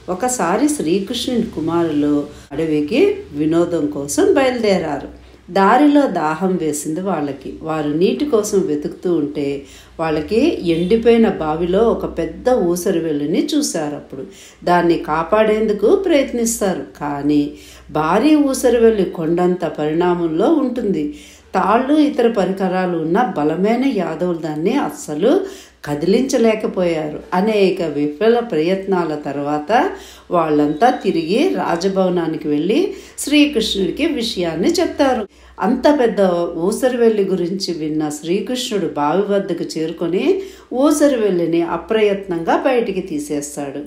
ఒకసారి శ్రీకృష్ణుని కుమారులు అడవికి వినోదం కోసం బయలుదేరారు. దారిలో దాహం వేసింది వాళ్ళకి. వారు నీటి కోసం వెతుకుతూ ఉంటే వాళ్ళకి ఎండిపోయిన బావిలో ఒక పెద్ద ఊసరవెల్లిని చూశారు. అప్పుడు దాన్ని కాపాడేందుకు ప్రయత్నిస్తారు. కానీ భారీ ఊసరవెల్లి కొండంత పరిణామంలో ఉంటుంది. తాళ్ళు ఇతర పరికరాలు ఉన్న బలమైన యాదవులు దాన్ని అస్సలు కదిలించలేకపోయారు. అనేక విఫల ప్రయత్నాల తర్వాత వాళ్ళంతా తిరిగి రాజభవనానికి వెళ్ళి శ్రీకృష్ణుడికి విషయాన్ని చెప్తారు. అంత పెద్ద ఊసరవెల్లి గురించి విన్న శ్రీకృష్ణుడు బావి వద్దకు చేరుకొని ఊసరవెల్లిని అప్రయత్నంగా బయటికి తీసేస్తాడు.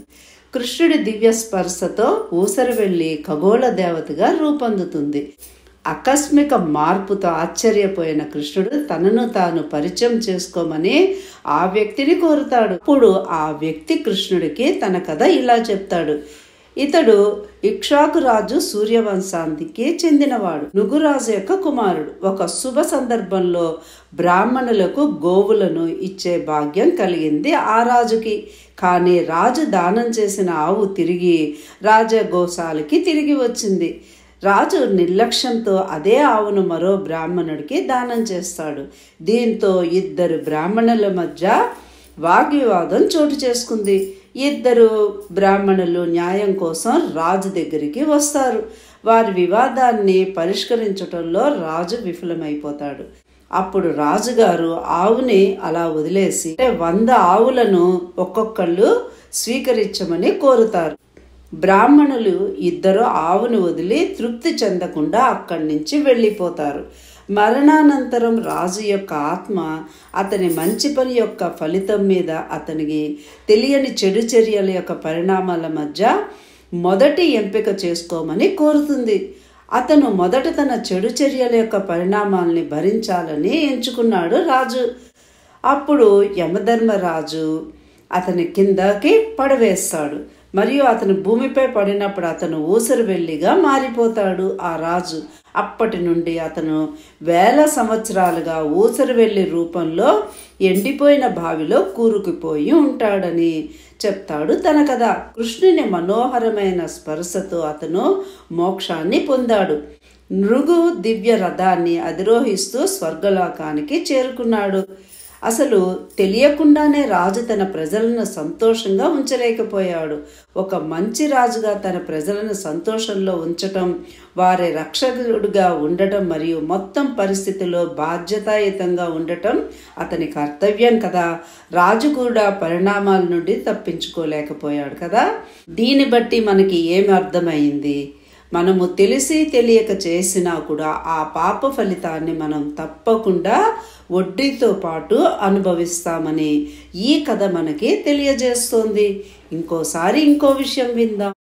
కృష్ణుడి దివ్య స్పర్శతో ఊసరవెల్లి ఖగోళ దేవతగా రూపొందుతుంది. ఆకస్మిక మార్పుతో ఆశ్చర్యపోయిన కృష్ణుడు తనను తాను పరిచయం చేసుకోమని ఆ వ్యక్తిని కోరుతాడు. అప్పుడు ఆ వ్యక్తి కృష్ణుడికి తన కథ ఇలా చెప్తాడు. ఇతడు ఇక్ష్వాకు రాజు సూర్యవంశానికి చెందినవాడు. నుగురాజు యొక్క కుమారుడు. ఒక శుభ సందర్భంలో బ్రాహ్మణులకు గోవులను ఇచ్చే భాగ్యం కలిగింది ఆ రాజుకి. కానీ రాజు దానం చేసిన ఆవు తిరిగి రాజగోశాలకి తిరిగి వచ్చింది. రాజు నిర్లక్ష్యంతో అదే ఆవును మరో బ్రాహ్మణుడికి దానం చేస్తాడు. దీంతో ఇద్దరు బ్రాహ్మణుల మధ్య వాగ్వివాదం చోటు చేసుకుంది. ఇద్దరు బ్రాహ్మణులు న్యాయం కోసం రాజు దగ్గరికి వస్తారు. వారి వివాదాన్ని పరిష్కరించడంలో రాజు విఫలమైపోతాడు. అప్పుడు రాజుగారు ఆవుని అలా వదిలేసి 100 ఆవులను ఒక్కొక్కళ్ళు స్వీకరించమని కోరుతారు. బ్రాహ్మణులు ఇద్దరు ఆవును వదిలి తృప్తి చెందకుండా అక్కడి నుంచి వెళ్ళిపోతారు. మరణానంతరం రాజు యొక్క ఆత్మ అతని మంచి పని యొక్క ఫలితం మీద అతనికి తెలియని చెడు చర్యల యొక్క పరిణామాల మధ్య మొదటి ఎంపిక చేసుకోమని కోరుతుంది. అతను మొదట తన చెడు చర్యల యొక్క పరిణామాలని భరించాలని ఎంచుకున్నాడు రాజు. అప్పుడు యమధర్మరాజు అతని కిందకి పడవేస్తాడు. మరియు అతను భూమిపై పడినప్పుడు అతను ఊసరవెల్లిగా మారిపోతాడు ఆ రాజు. అప్పటి నుండి అతను 1000 సంవత్సరాలుగా ఊసరవెల్లి రూపంలో ఎండిపోయిన బావిలో కూరుకుపోయి ఉంటాడని చెప్తాడు తన కథ. కృష్ణుని మనోహరమైన స్పర్శతో అతను మోక్షాన్ని పొందాడు. నృగు దివ్య రథాన్ని అధిరోహిస్తూ స్వర్గలోకానికి చేరుకున్నాడు. అసలు తెలియకుండానే రాజు తన ప్రజలను సంతోషంగా ఉంచలేకపోయాడు. ఒక మంచి రాజుగా తన ప్రజలను సంతోషంలో ఉంచటం, వారి రక్షకుడుగా ఉండటం మరియు మొత్తం పరిస్థితిలో బాధ్యతాయుతంగా ఉండటం అతని కర్తవ్యం కదా. రాజు కూడా పరిణామాల నుండి తప్పించుకోలేకపోయాడు కదా. దీన్ని బట్టి మనకి ఏమి అర్థమైంది? మనము తెలిసి తెలియక చేసినా కూడా ఆ పాప ఫలితాన్ని మనం తప్పకుండా వడ్డీతో పాటు అనుభవిస్తామని ఈ కథ మనకి తెలియజేస్తోంది. ఇంకోసారి ఇంకో విషయం విందాం.